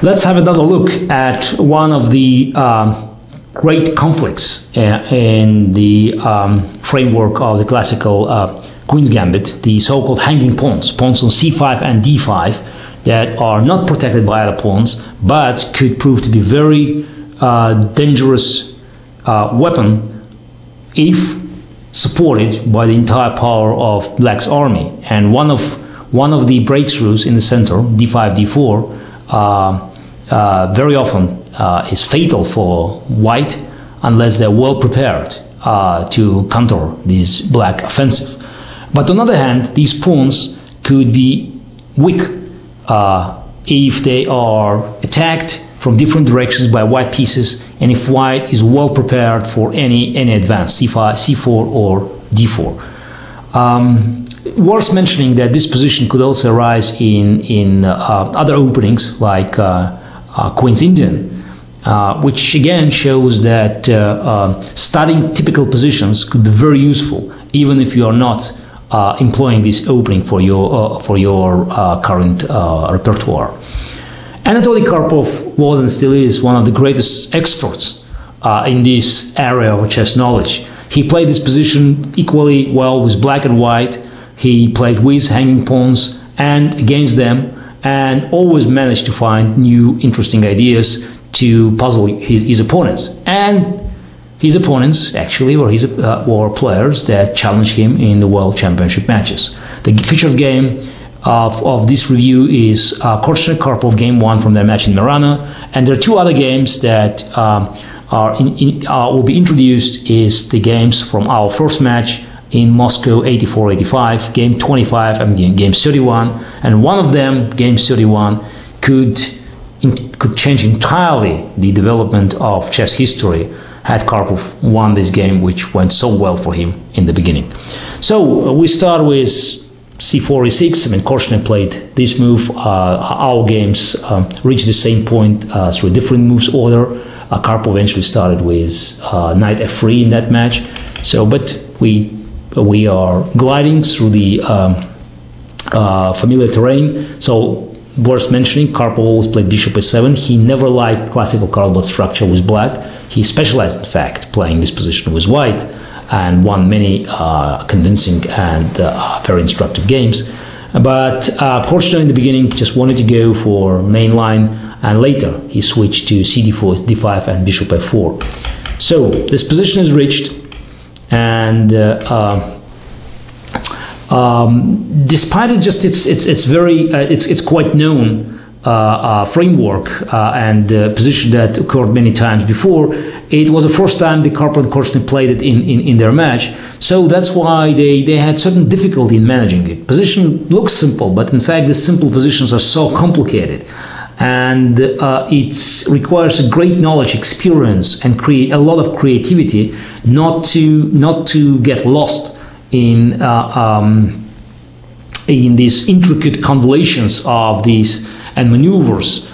Let's have another look at one of the great conflicts in the framework of the classical Queen's Gambit, the so-called hanging pawns, pawns on c5 and d5 that are not protected by other pawns, but could prove to be very dangerous weapon if supported by the entire power of Black's army. And one of the breakthroughs in the center, d5, d4, very often is fatal for White unless they're well prepared to counter this Black offensive. But on the other hand, these pawns could be weak if they are attacked from different directions by White pieces, and if White is well prepared for any advance, c5, c4, or d4. Worth mentioning that this position could also arise in other openings like Queen's Indian, which again shows that studying typical positions could be very useful, even if you are not employing this opening for your current repertoire. Anatoly Karpov was and still is one of the greatest experts in this area of chess knowledge. He played this position equally well with Black and White. He played with hanging pawns and against them, and always managed to find new interesting ideas to puzzle his opponents. And his opponents actually were players that challenged him in the World Championship matches. The featured game of this review is Korchnoi-Karpov Game 1 from their match in Merano, and there are two other games that will be introduced is the games from our first match in Moscow 84-85, game 25 and game 31, and one of them, game 31, could change entirely the development of chess history had Karpov won this game, which went so well for him in the beginning. So we start with c4, e6. I mean, Korchnoi played this move. Our games reached the same point through a different moves order. Karpov eventually started with knight f3 in that match. So, but we are gliding through the familiar terrain. So, worth mentioning, Karpov always played bishop a7. He never liked classical cardboard structure with Black. He specialized, in fact, playing this position with White, and won many convincing and very instructive games. But Korchnoi in the beginning just wanted to go for main line, and later he switched to cd4, d5, and bishop f4. So this position is reached, and despite it, just it's quite known framework and position that occurred many times before. It was the first time the Karpov and Korchnoi played it in their match, so that's why they had certain difficulty in managing it. Position looks simple, but in fact the simple positions are so complicated, and it requires a great knowledge, experience, and create a lot of creativity not to get lost in these intricate convolutions of these and maneuvers,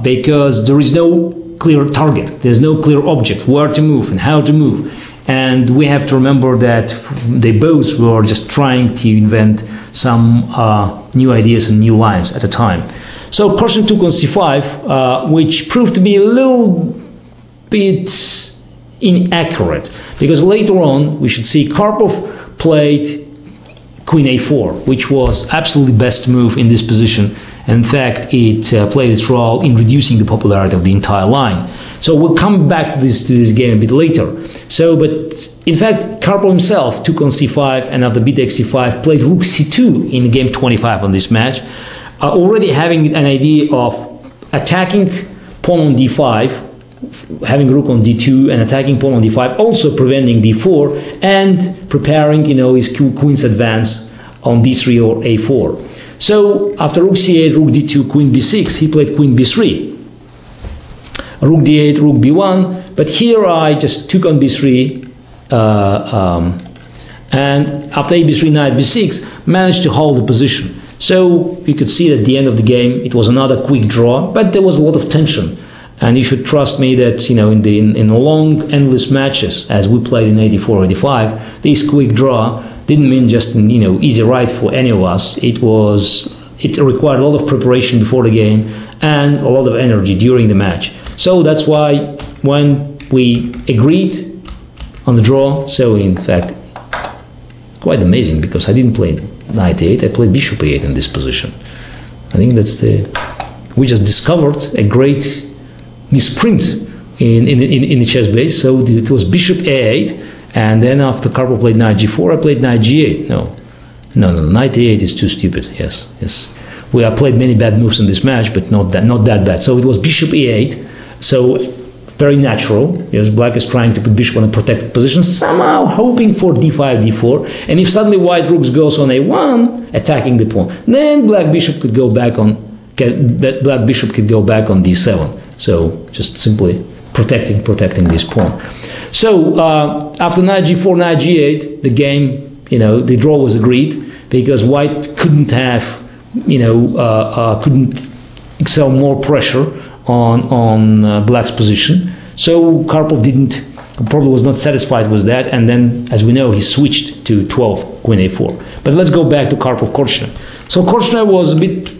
because there is no clear target, there's no clear object where to move and how to move, and we have to remember that they both were just trying to invent some new ideas and new lines at a time. So Korchnoi took on c5, which proved to be a little bit inaccurate, because later on we should see Karpov played queen a4, which was absolutely best move in this position. And in fact, it played its role in reducing the popularity of the entire line. So we'll come back to this game a bit later. So, but in fact, Karpov himself took on c5, and after b takes c5, played rook c2 in game 25 on this match, already having an idea of attacking pawn on d5, having rook on d2 and attacking pawn on d5, also preventing d4, and preparing, his queen's advance on d3 or a4. So after rook c8, rook d2, queen b6, he played queen b3, rook d8, rook b1. But here I just took on b3, and after a b3, knight b6, managed to hold the position. So you could see at the end of the game it was another quick draw, but there was a lot of tension. And you should trust me that in the long endless matches as we played in 84, 85, this quick draw didn't mean just easy ride for any of us. It required a lot of preparation before the game, and a lot of energy during the match. So that's why when we agreed on the draw, so in fact, quite amazing, because I didn't play knight a8, I played bishop a8 in this position. I think we just discovered a great misprint in the chess base. So it was bishop a8, and then after Karpov played knight g4, I played knight g8. No, knight a8 is too stupid. Yes. I played many bad moves in this match, but not that bad. So it was bishop e8. So very natural, because black is trying to put bishop on a protected position, somehow hoping for d5, d4, and if suddenly white rook goes on a1, attacking the pawn, then black bishop could go back on d7. So just simply protecting this pawn. So after knight g4, knight g8, the game, the draw was agreed, because white couldn't excel more pressure on black's position. So Karpov probably was not satisfied with that, and then, as we know, he switched to 12, queen a4. But let's go back to Karpov-Korchnoi. So Korchnoi was a bit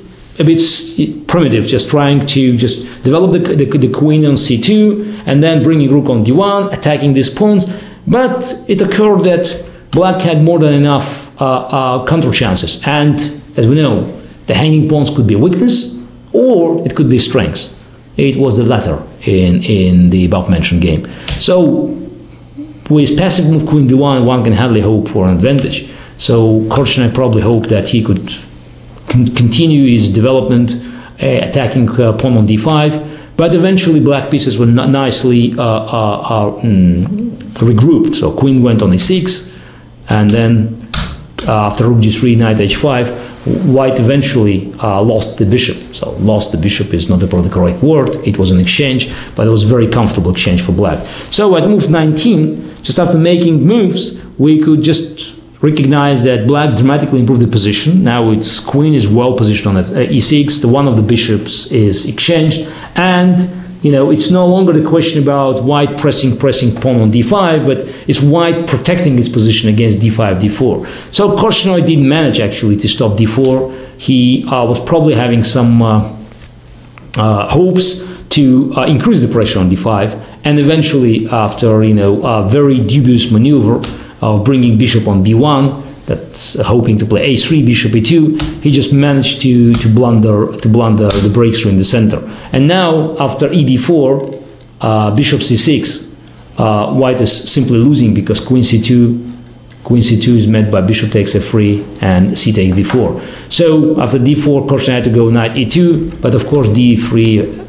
primitive, just trying to just develop the queen on c2, and then bringing rook on d1, attacking these pawns. But it occurred that black had more than enough counter chances, and as we know, the hanging pawns could be a weakness, or it could be strength. It was the latter in the above-mentioned game. So with passive move queen b1, one can hardly hope for an advantage. So Korchnoi probably hoped that he could continue his development, attacking pawn on d5, but eventually black pieces were nicely regrouped. So queen went on a6, and then after rook g3, knight h5, white eventually lost the bishop. So lost the bishop is not the correct word. It was an exchange, but it was a very comfortable exchange for black. So at move 19, just after making moves, we could just recognize that black dramatically improved the position. Now its queen is well positioned on e6. One of the bishops is exchanged, and it's no longer the question about white pressing pawn on d5, but it's white protecting its position against d5, d4. So Korchnoi didn't manage actually to stop d4. He was probably having some hopes to increase the pressure on d5, and eventually, after a very dubious maneuver of bringing bishop on b1, that's hoping to play a3, bishop e2, he just managed to blunder the breakthrough in the center. And now, after ed4, bishop c6, white is simply losing, because queen c2 is met by bishop takes f3 and c takes d4. So after d4, Korchnoi had to go knight e2, but of course d3,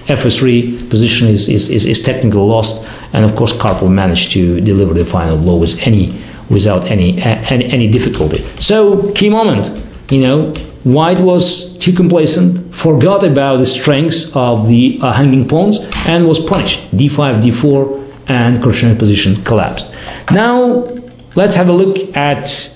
f3 position is technically lost, and of course Karpov managed to deliver the final blow without any difficulty. So key moment, white was too complacent, forgot about the strengths of the hanging pawns, and was punished. d5, d4, and Korchnoi position collapsed. Now let's have a look at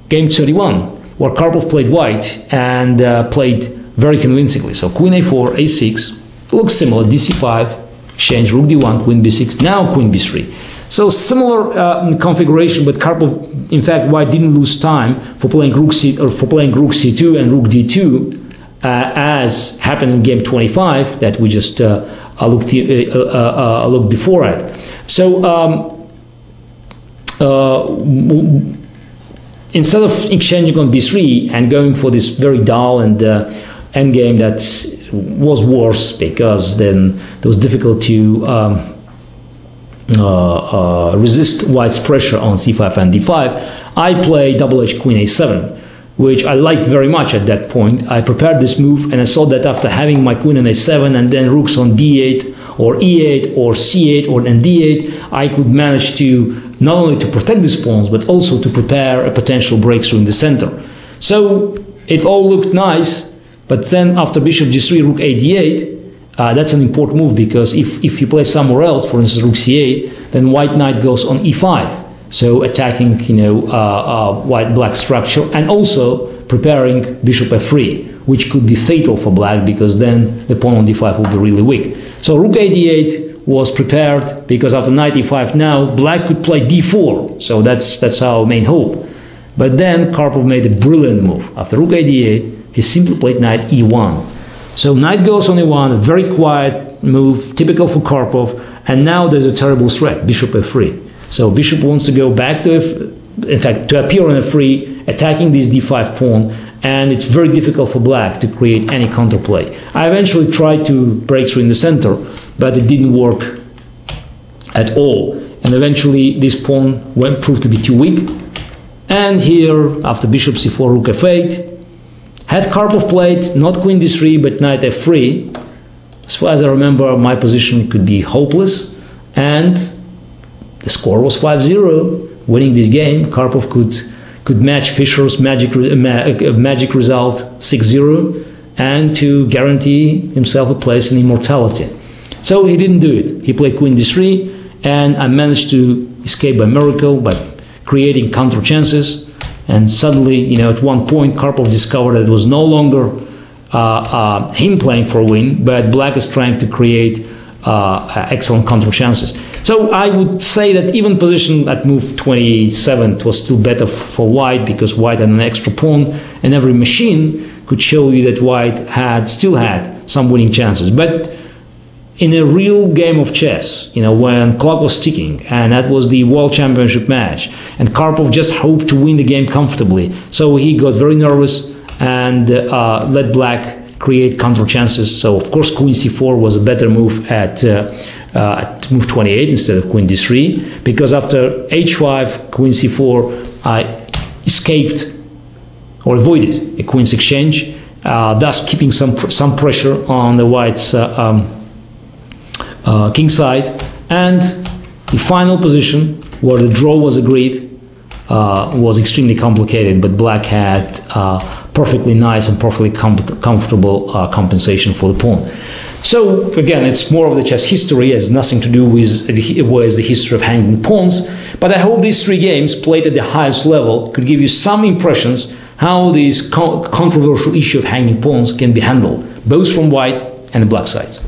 game 31, where Karpov played white and played very convincingly. So queen a4, a6, looks similar, dc5, exchange, rook d1, queen b6, now queen b3. So similar configuration, but Karpov, in fact, white didn't lose time for playing rook c2 and rook d2, as happened in game 25 that we just looked before at. So instead of exchanging on b3 and going for this very dull and endgame that was worse, because then it was difficult to resist white's pressure on c5 and d5, I played double h queen a7, which I liked very much at that point. I prepared this move, and I saw that after having my queen on a7 and then rooks on d8 or e8 or c8 or then d8, I could manage to not only to protect these pawns, but also to prepare a potential breakthrough in the center. So it all looked nice, but then after bishop g3, rook a d8, that's an important move, because if you play somewhere else, for instance rook c8, then white knight goes on e5, so attacking white black structure, and also preparing bishop f3, which could be fatal for black, because then the pawn on d5 will be really weak. So rook a d8 was prepared, because after knight e5 now black could play d4, so that's our main hope. But then Karpov made a brilliant move. After rook a d8, he simply played knight e1. So knight goes on e1, a very quiet move, typical for Karpov, and now there's a terrible threat, bishop f3. So bishop wants to go back to in fact, to appear on f3, attacking this d5 pawn, and it's very difficult for black to create any counterplay. I eventually tried to break through in the center, but it didn't work at all. And eventually this pawn proved to be too weak. And here, after bishop c4, rook f8, had Karpov played not queen d3, but knight f3, as far as I remember, my position could be hopeless, and the score was 5-0. Winning this game, Karpov could match Fischer's magic result 6-0 and to guarantee himself a place in immortality. So he didn't do it. He played queen d3, and I managed to escape by miracle by creating counter chances. And suddenly, at one point, Karpov discovered that it was no longer him playing for a win, but black is trying to create excellent counter chances. So I would say that even position at move 27 was still better for white, because white had an extra pawn, and every machine could show you that white still had some winning chances. But in a real game of chess, when clock was ticking, and that was the World Championship match, and Karpov just hoped to win the game comfortably, so he got very nervous and let black create counter chances. So of course queen c4 was a better move at move 28 instead of queen d3, because after h5, queen c4, I escaped or avoided a queen's exchange, thus keeping some pressure on the white's king side. And the final position, where the draw was agreed, was extremely complicated, but black had perfectly nice and perfectly comfortable compensation for the pawn. So again, it's more of the chess history, has nothing to do with the history of hanging pawns, but I hope these three games played at the highest level could give you some impressions how this controversial issue of hanging pawns can be handled, both from white and the black sides.